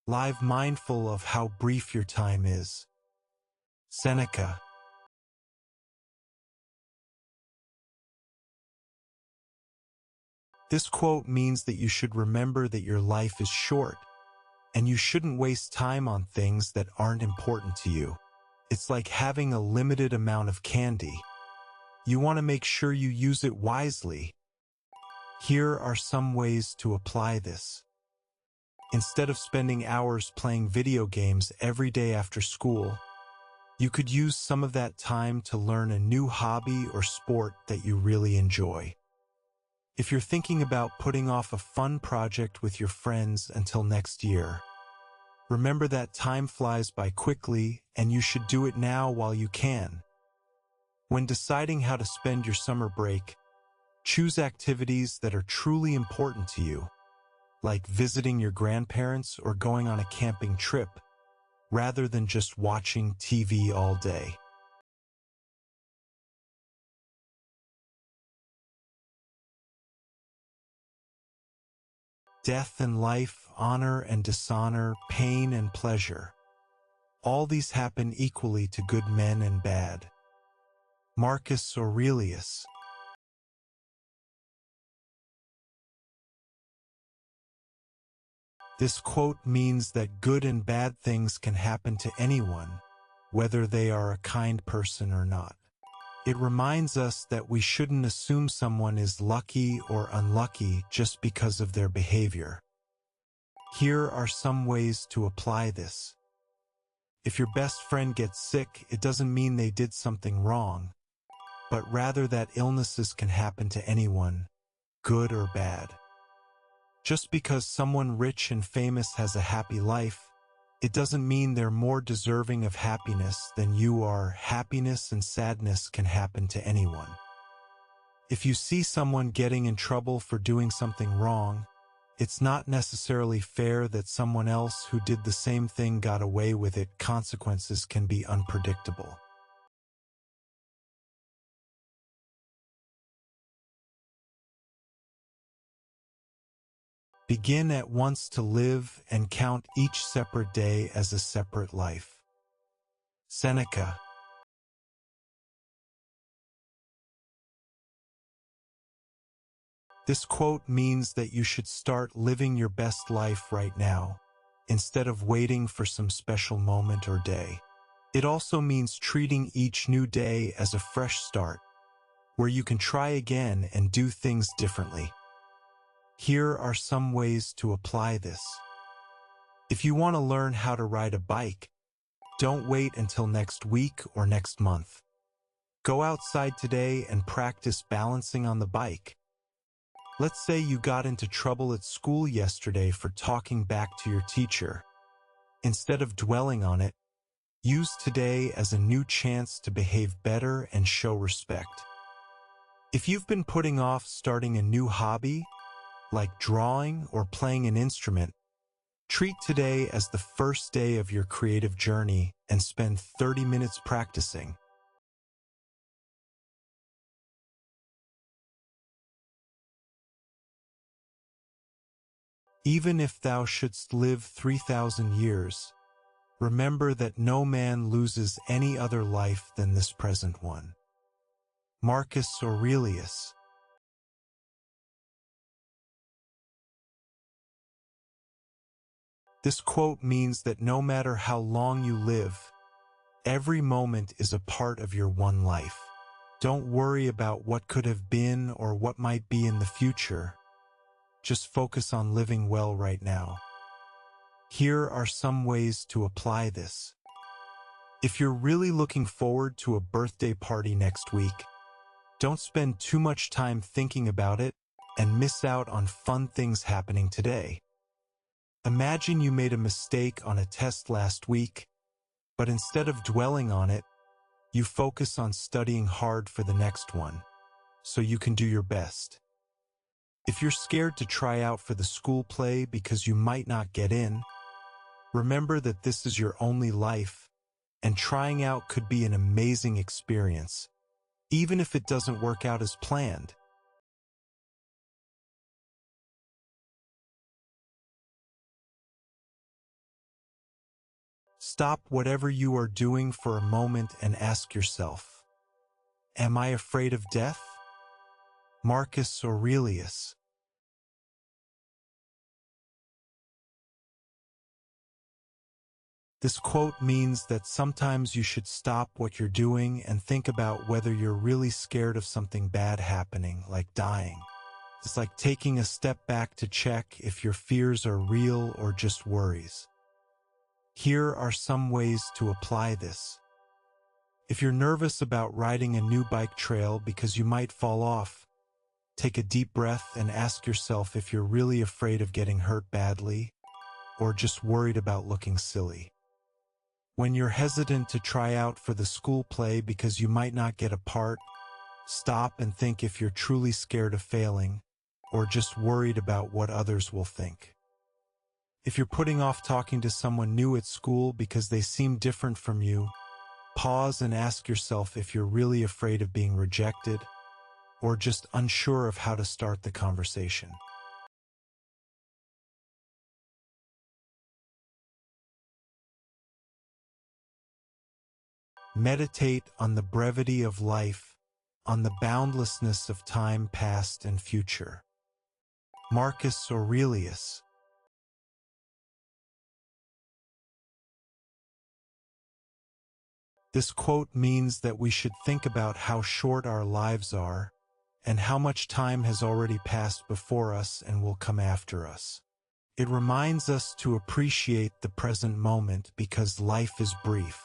Live mindful of how brief your time is. Seneca. This quote means that you should remember that your life is short, and you shouldn't waste time on things that aren't important to you. It's like having a limited amount of candy. You want to make sure you use it wisely. Here are some ways to apply this. Instead of spending hours playing video games every day after school, you could use some of that time to learn a new hobby or sport that you really enjoy. If you're thinking about putting off a fun project with your friends until next year, remember that time flies by quickly and you should do it now while you can. When deciding how to spend your summer break, choose activities that are truly important to you, like visiting your grandparents or going on a camping trip, rather than just watching TV all day. Death and life, honor and dishonor, pain and pleasure. All these happen equally to good men and bad. Marcus Aurelius. This quote means that good and bad things can happen to anyone, whether they are a kind person or not. It reminds us that we shouldn't assume someone is lucky or unlucky just because of their behavior. Here are some ways to apply this. If your best friend gets sick, it doesn't mean they did something wrong, but rather that illnesses can happen to anyone, good or bad. Just because someone rich and famous has a happy life, it doesn't mean they're more deserving of happiness than you are. Happiness and sadness can happen to anyone. If you see someone getting in trouble for doing something wrong, it's not necessarily fair that someone else who did the same thing got away with it. Consequences can be unpredictable. Begin at once to live and count each separate day as a separate life. Seneca. This quote means that you should start living your best life right now, instead of waiting for some special moment or day. It also means treating each new day as a fresh start, where you can try again and do things differently. Here are some ways to apply this. If you want to learn how to ride a bike, don't wait until next week or next month. Go outside today and practice balancing on the bike. Let's say you got into trouble at school yesterday for talking back to your teacher. Instead of dwelling on it, use today as a new chance to behave better and show respect. If you've been putting off starting a new hobby, like drawing or playing an instrument, treat today as the first day of your creative journey and spend 30 minutes practicing. Even if thou shouldst live 3,000 years, remember that no man loses any other life than this present one. Marcus Aurelius. This quote means that no matter how long you live, every moment is a part of your one life. Don't worry about what could have been or what might be in the future. Just focus on living well right now. Here are some ways to apply this. If you're really looking forward to a birthday party next week, don't spend too much time thinking about it and miss out on fun things happening today. Imagine you made a mistake on a test last week, but instead of dwelling on it, you focus on studying hard for the next one, so you can do your best. If you're scared to try out for the school play because you might not get in, remember that this is your only life, and trying out could be an amazing experience, even if it doesn't work out as planned. Stop whatever you are doing for a moment and ask yourself, am I afraid of death? Marcus Aurelius. This quote means that sometimes you should stop what you're doing and think about whether you're really scared of something bad happening, like dying. It's like taking a step back to check if your fears are real or just worries. Here are some ways to apply this. If you're nervous about riding a new bike trail because you might fall off, take a deep breath and ask yourself if you're really afraid of getting hurt badly or just worried about looking silly. When you're hesitant to try out for the school play because you might not get a part, stop and think if you're truly scared of failing or just worried about what others will think. If you're putting off talking to someone new at school because they seem different from you, pause and ask yourself if you're really afraid of being rejected or just unsure of how to start the conversation. Meditate on the brevity of life, on the boundlessness of time past and future. Marcus Aurelius. This quote means that we should think about how short our lives are and how much time has already passed before us and will come after us. It reminds us to appreciate the present moment because life is brief.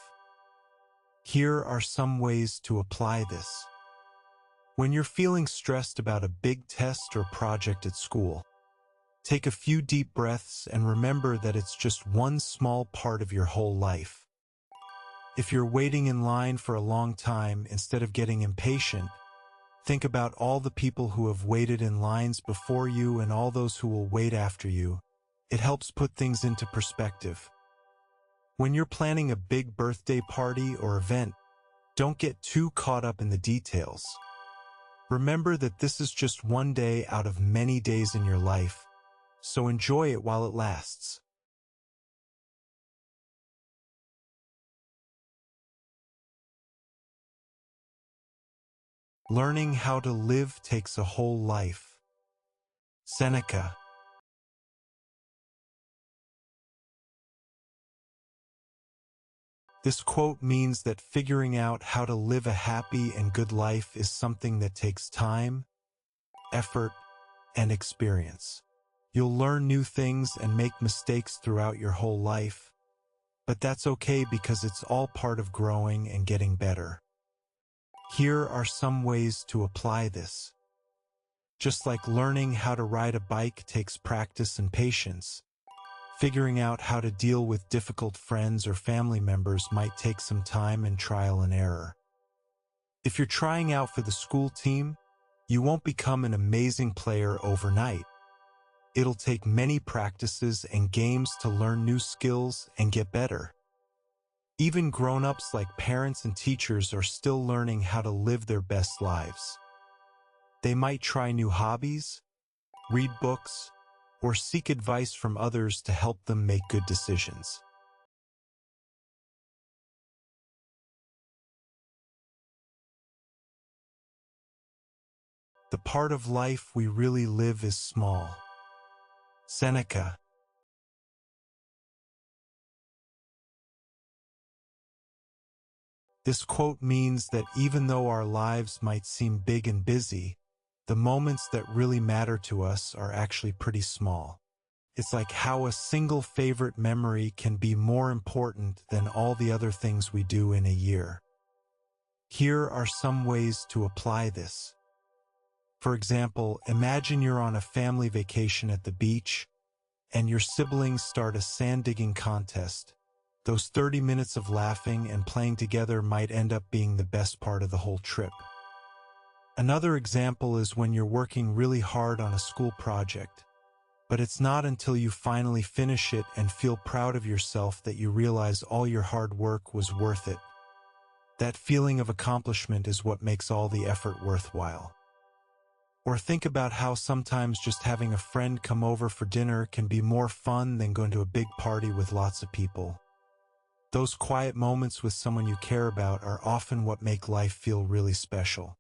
Here are some ways to apply this. When you're feeling stressed about a big test or project at school, take a few deep breaths and remember that it's just one small part of your whole life. If you're waiting in line for a long time, instead of getting impatient, think about all the people who have waited in lines before you and all those who will wait after you. It helps put things into perspective. When you're planning a big birthday party or event, don't get too caught up in the details. Remember that this is just one day out of many days in your life, so enjoy it while it lasts. Learning how to live takes a whole life. Seneca. This quote means that figuring out how to live a happy and good life is something that takes time, effort, and experience. You'll learn new things and make mistakes throughout your whole life, but that's okay because it's all part of growing and getting better. Here are some ways to apply this. Just like learning how to ride a bike takes practice and patience, figuring out how to deal with difficult friends or family members might take some time and trial and error. If you're trying out for the school team, you won't become an amazing player overnight. It'll take many practices and games to learn new skills and get better. Even grown-ups like parents and teachers are still learning how to live their best lives. They might try new hobbies, read books, or seek advice from others to help them make good decisions. The part of life we really live is small. Seneca. This quote means that even though our lives might seem big and busy, the moments that really matter to us are actually pretty small. It's like how a single favorite memory can be more important than all the other things we do in a year. Here are some ways to apply this. For example, imagine you're on a family vacation at the beach, and your siblings start a sand-digging contest. Those 30 minutes of laughing and playing together might end up being the best part of the whole trip. Another example is when you're working really hard on a school project, but it's not until you finally finish it and feel proud of yourself that you realize all your hard work was worth it. That feeling of accomplishment is what makes all the effort worthwhile. Or think about how sometimes just having a friend come over for dinner can be more fun than going to a big party with lots of people. Those quiet moments with someone you care about are often what make life feel really special.